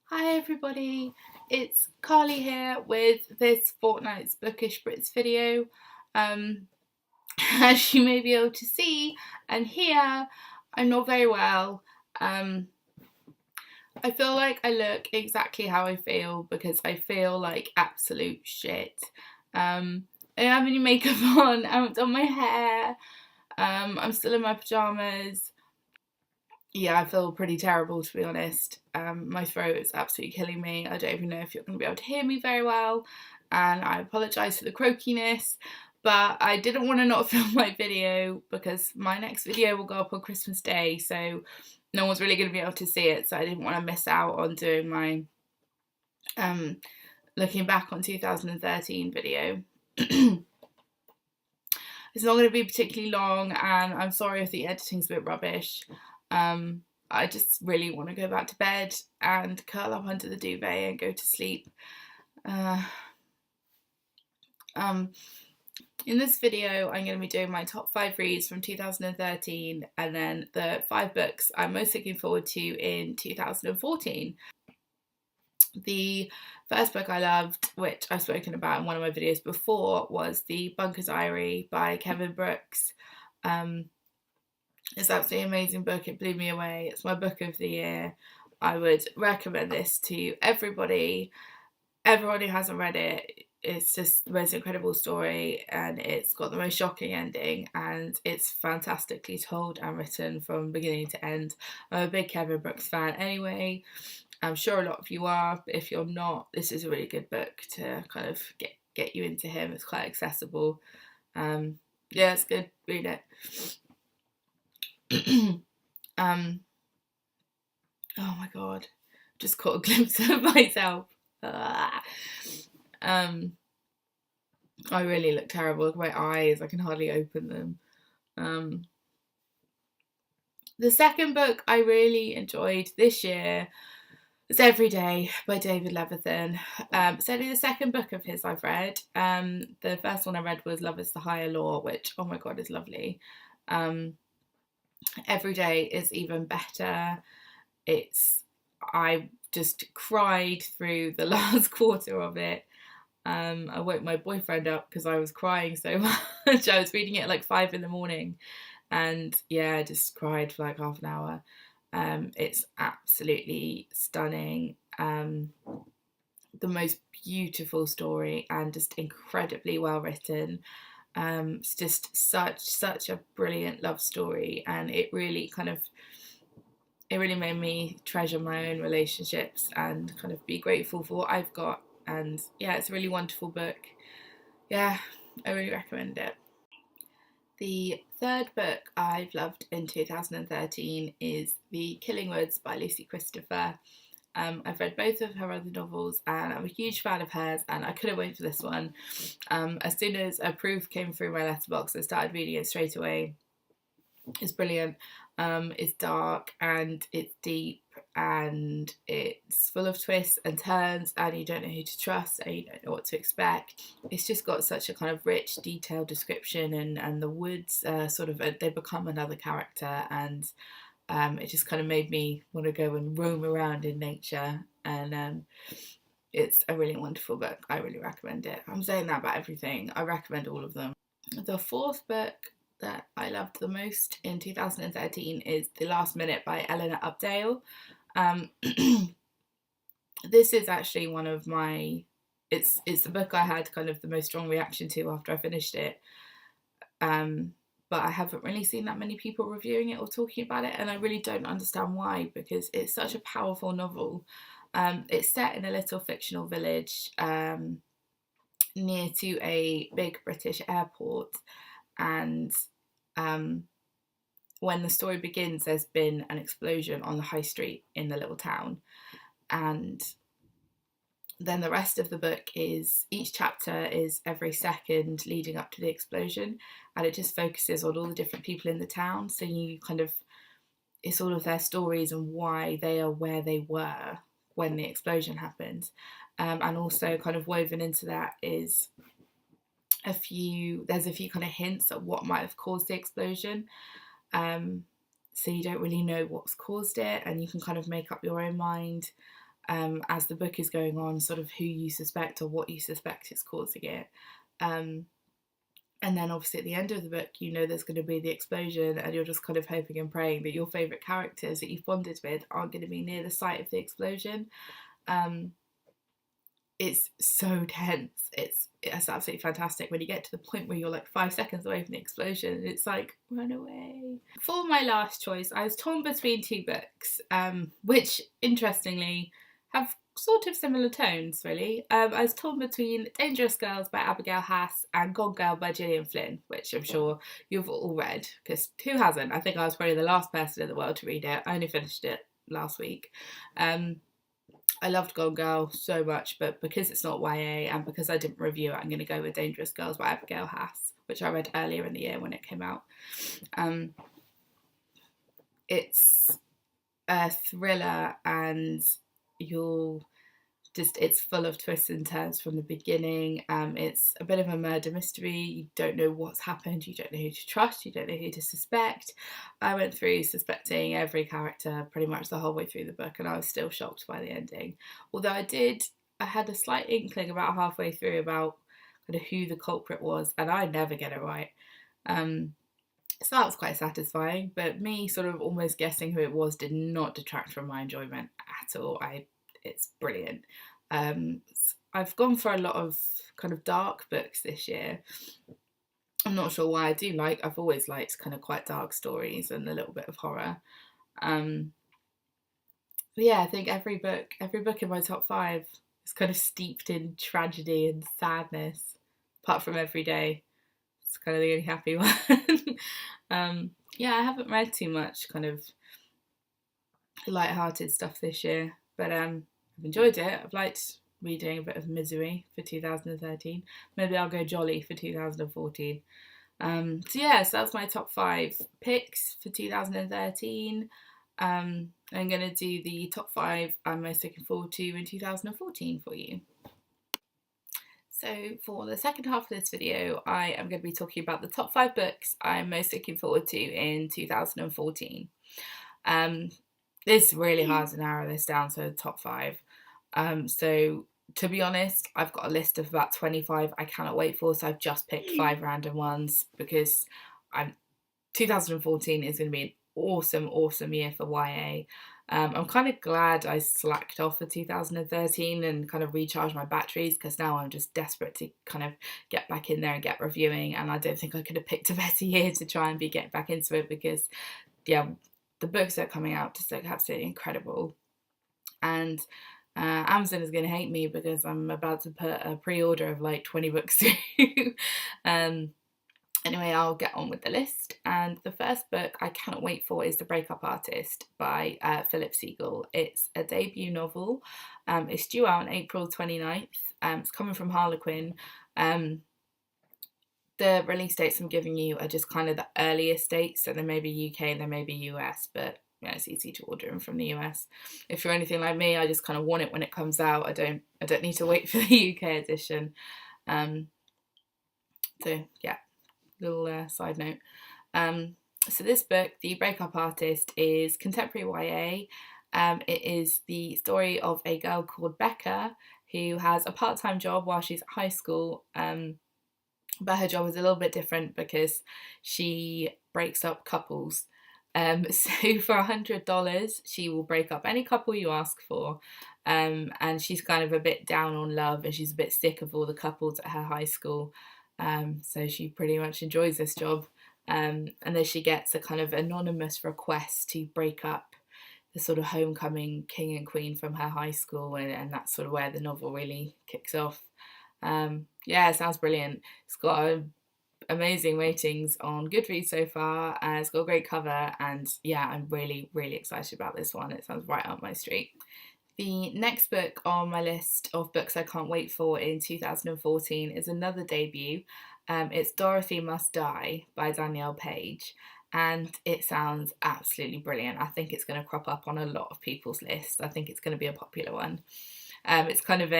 Hi everybody, it's Carly here with this fortnight's Bookish Brits video. Um, as you may be able to see and hear, I'm not very well. I feel like I look exactly how I feel because I feel like absolute shit. I don't have any makeup on, I haven't done my hair, I'm still in my pyjamas. Yeah, I feel pretty terrible to be honest. My throat is absolutely killing me. I don't even know if you're going to be able to hear me very well, and I apologise for the croakiness, but I didn't want to not film my video because my next video will go up on Christmas Day, so no one's really going to be able to see it, so I didn't want to miss out on doing my looking back on 2013 video. It's not going to be particularly long, and I'm sorry if the editing's a bit rubbish. I just really want to go back to bed and curl up under the duvet and go to sleep. In this video, I'm going to be doing my top 5 reads from 2013 and then the 5 books I'm most looking forward to in 2014. The first book I loved, which I've spoken about in one of my videos before, was The Bunker Diary by Kevin Brooks. It's an absolutely amazing book. It blew me away. It's my book of the year. I would recommend this to everybody. Everyone who hasn't read it, it's just the most incredible story, and it's got the most shocking ending, and it's fantastically told and written from beginning to end. I'm a big Kevin Brooks fan anyway. I'm sure a lot of you are, but if you're not, this is a really good book to kind of get you into him. It's quite accessible. Yeah, it's good. Read it. Oh my god, just caught a glimpse of myself. I really look terrible. Look at my eyes, I can hardly open them. The second book I really enjoyed this year was Every Day by David Levithan. It's only the second book of his I've read. The first one I read was Love is the Higher Law, which, oh my god, is lovely. Every Day is even better. I just cried through the last quarter of it. I woke my boyfriend up because I was crying so much. I was reading it at like 5 in the morning, and yeah, I just cried for like half an hour. It's absolutely stunning. The most beautiful story and just incredibly well written. It's just such a brilliant love story, and it really made me treasure my own relationships and kind of be grateful for what I've got. And yeah, it's a really wonderful book. Yeah, I really recommend it. The third book I've loved in 2013 is The Killing Woods by Lucy Christopher. I've read both of her other novels and I'm a huge fan of hers, and I couldn't wait for this one. As soon as a proof came through my letterbox, I started reading it straight away. It's brilliant. It's dark and it's deep and it's full of twists and turns, and you don't know who to trust and you don't know what to expect. It's just got such a kind of rich, detailed description, and the woods they become another character, and it just kind of made me want to go and roam around in nature. And it's a really wonderful book. I really recommend it. I'm saying that about everything. I recommend all of them. The fourth book that I loved the most in 2013 is The Last Minute by Eleanor Updale. This is actually one of my... It's the book I had kind of the most strong reaction to after I finished it. But I haven't really seen that many people reviewing it or talking about it, and I really don't understand why, because it's such a powerful novel. It's set in a little fictional village near to a big British airport, and when the story begins, there's been an explosion on the high street in the little town, and then the rest of the book is, each chapter is every second leading up to the explosion, and it just focuses on all the different people in the town. So you kind of, it's all of their stories and why they are where they were when the explosion happened. And also kind of woven into that is there's a few kind of hints at what might have caused the explosion. So you don't really know what's caused it, and you can kind of make up your own mind. as the book is going on, sort of who you suspect or what you suspect is causing it. And then obviously at the end of the book, you know there's going to be the explosion, and you're just kind of hoping and praying that your favourite characters that you've bonded with aren't going to be near the site of the explosion. It's so tense. It's absolutely fantastic when you get to the point where you're like 5 seconds away from the explosion and it's like, run away. For my last choice, I was torn between two books, which interestingly have sort of similar tones, really. I was torn between Dangerous Girls by Abigail Hass and Gone Girl by Gillian Flynn, which I'm sure you've all read, because who hasn't? I think I was probably the last person in the world to read it. I only finished it last week. I loved Gone Girl so much, but because it's not YA and because I didn't review it, I'm going to go with Dangerous Girls by Abigail Hass, which I read earlier in the year when it came out. It's a thriller, and it's full of twists and turns from the beginning. It's a bit of a murder mystery. You don't know what's happened. You don't know who to trust. You don't know who to suspect. I went through suspecting every character pretty much the whole way through the book, and I was still shocked by the ending. Although I had a slight inkling about halfway through about kind of who the culprit was, and I never get it right. So that was quite satisfying, but me sort of almost guessing who it was did not detract from my enjoyment at all. It's brilliant. I've gone for a lot of kind of dark books this year. I'm not sure why. I've always liked kind of quite dark stories and a little bit of horror. But yeah, I think every book in my top 5 is kind of steeped in tragedy and sadness, apart from Every Day. It's kind of the only happy one. Yeah, I haven't read too much kind of light-hearted stuff this year, but I've enjoyed it. I've liked reading a bit of misery for 2013. Maybe I'll go jolly for 2014. So that's my top 5 picks for 2013. I'm going to do the top 5 I'm most looking forward to in 2014 for you. So for the second half of this video, I am going to be talking about the top 5 books I'm most looking forward to in 2014. It's really hard to narrow this down to the top 5. So to be honest, I've got a list of about 25 I cannot wait for, so I've just picked 5 random ones because 2014 is going to be an awesome year for YA. I'm kind of glad I slacked off for 2013 and kind of recharged my batteries, because now I'm just desperate to kind of get back in there and get reviewing, and I don't think I could have picked a better year to try and get back into it, because the books that are coming out just look absolutely incredible. And Amazon is going to hate me because I'm about to put a pre-order of like 20 books through. Anyway, I'll get on with the list. And the first book I cannot wait for is The Breakup Artist by Philip Segal. It's a debut novel. It's due out on April 29th. It's coming from Harlequin. The release dates I'm giving you are just kind of the earliest dates, so they may be UK, they may be US, but yeah, it's easy to order them from the US. If you're anything like me, I just kind of want it when it comes out. I don't need to wait for the UK edition. So yeah, little side note. So this book, The Breakup Artist, is contemporary YA. It is the story of a girl called Becca who has a part-time job while she's at high school. But her job is a little bit different because she breaks up couples. So for $100, she will break up any couple you ask for. And she's kind of a bit down on love, and she's a bit sick of all the couples at her high school. So she pretty much enjoys this job. And then she gets a kind of anonymous request to break up the sort of homecoming king and queen from her high school, and that's sort of where the novel really kicks off. It sounds brilliant. It's got amazing ratings on Goodreads so far. It's got a great cover, and I'm really excited about this one. It sounds right up my street. The next book on my list of books I can't wait for in 2014 is another debut. It's Dorothy Must Die by Danielle Page, and it sounds absolutely brilliant. I think it's going to crop up on a lot of people's lists. I think it's going to be a popular one. It's kind of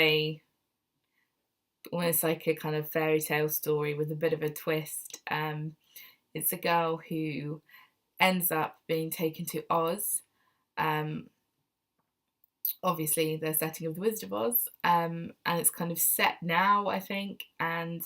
almost like a kind of fairy tale story with a bit of a twist. It's a girl who ends up being taken to Oz, obviously the setting of The Wizard of Oz, and it's kind of set now, I think, and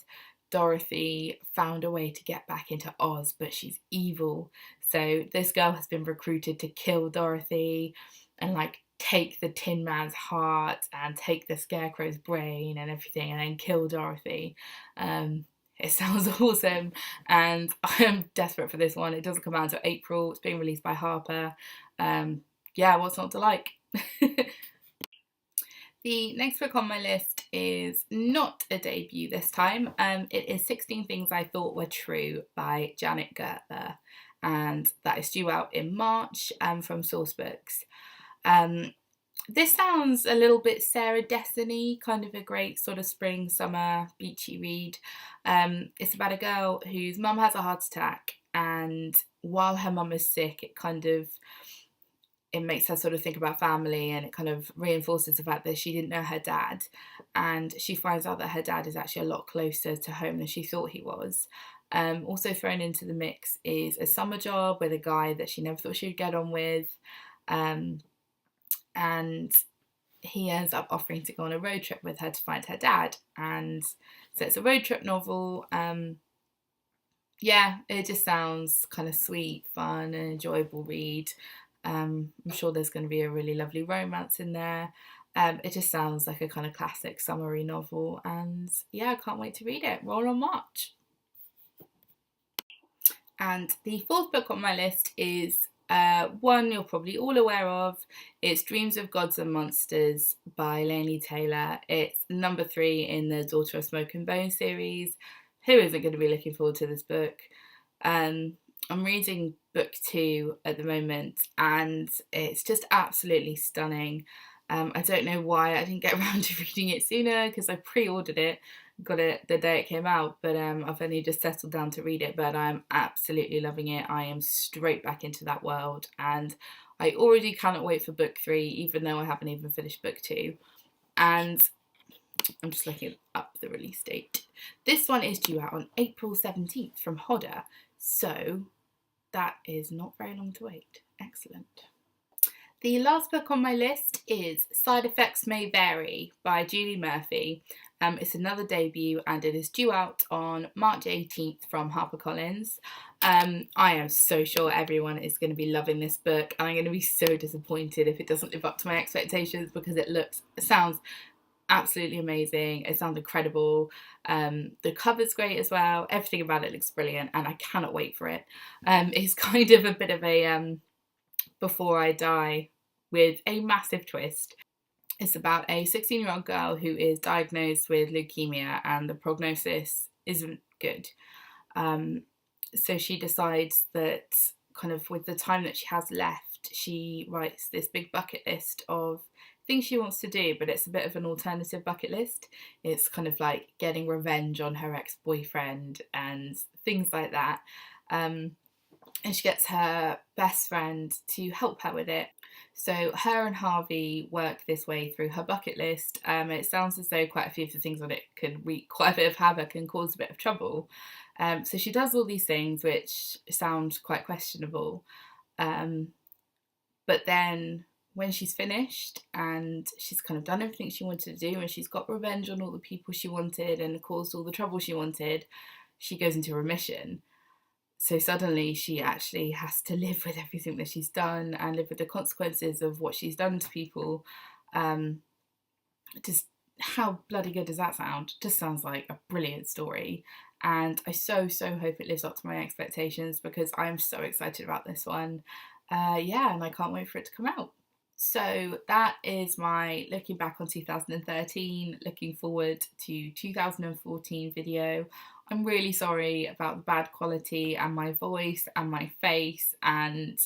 Dorothy found a way to get back into Oz, but she's evil. So this girl has been recruited to kill Dorothy and like take the Tin Man's heart and take the Scarecrow's brain and everything and then kill Dorothy. It sounds awesome and I am desperate for this one. It doesn't come out until April. It's being released by Harper. Yeah, what's not to like? The next book on my list is not a debut this time. It is 16 Things I Thought Were True by Janet Gertler, and that is due out in March from Sourcebooks. This sounds a little bit Sarah Destiny, kind of a great sort of spring, summer, beachy read. It's about a girl whose mum has a heart attack, and while her mum is sick, it makes her sort of think about family, and it kind of reinforces the fact that she didn't know her dad, and she finds out that her dad is actually a lot closer to home than she thought he was. Also thrown into the mix is a summer job with a guy that she never thought she would get on with, and he ends up offering to go on a road trip with her to find her dad, and so it's a road trip novel. Yeah, it just sounds kind of sweet, fun, and enjoyable read. I'm sure there's going to be a really lovely romance in there. It just sounds like a kind of classic summery novel, and yeah, I can't wait to read it. Roll on March. And the fourth book on my list is one you're probably all aware of. It's Dreams of Gods and Monsters by Laini Taylor. It's number 3 in the Daughter of Smoke and Bone series. Who isn't going to be looking forward to this book? I'm reading book 2 at the moment, and it's just absolutely stunning. I don't know why I didn't get around to reading it sooner, because I pre-ordered it, got it the day it came out, but I've only just settled down to read it, but I'm absolutely loving it. I am straight back into that world, and I already cannot wait for book 3, even though I haven't even finished book 2. And I'm just looking up the release date. This one is due out on April 17th from Hodder, so that is not very long to wait. Excellent. The last book on my list is Side Effects May Vary by Julie Murphy. It's another debut, and it is due out on March 18th from HarperCollins. I am so sure everyone is going to be loving this book, and I'm going to be so disappointed if it doesn't live up to my expectations, because it sounds absolutely amazing. It sounds incredible. The cover's great as well. Everything about it looks brilliant, and I cannot wait for it. It's kind of a bit of a Before I Die with a massive twist. It's about a 16-year-old girl who is diagnosed with leukemia, and the prognosis isn't good. So she decides that, kind of with the time that she has left, she writes this big bucket list of things she wants to do, but it's a bit of an alternative bucket list. It's kind of like getting revenge on her ex-boyfriend and things like that. And she gets her best friend to help her with it. So her and Harvey work this way through her bucket list. It sounds as though quite a few of the things on it could wreak quite a bit of havoc and cause a bit of trouble. So she does all these things which sound quite questionable. But then when she's finished and she's kind of done everything she wanted to do, and she's got revenge on all the people she wanted and caused all the trouble she wanted, she goes into remission. So suddenly she actually has to live with everything that she's done and live with the consequences of what she's done to people. Just how bloody good does that sound? Just sounds like a brilliant story. And I so hope it lives up to my expectations, because I'm so excited about this one. Yeah, and I can't wait for it to come out. So that is my looking back on 2013, looking forward to 2014 video. I'm really sorry about the bad quality and my voice and my face and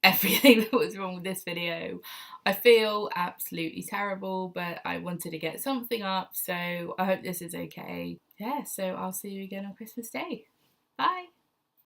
everything that was wrong with this video. I feel absolutely terrible, but I wanted to get something up, so I hope this is okay. Yeah, so I'll see you again on Christmas Day. Bye!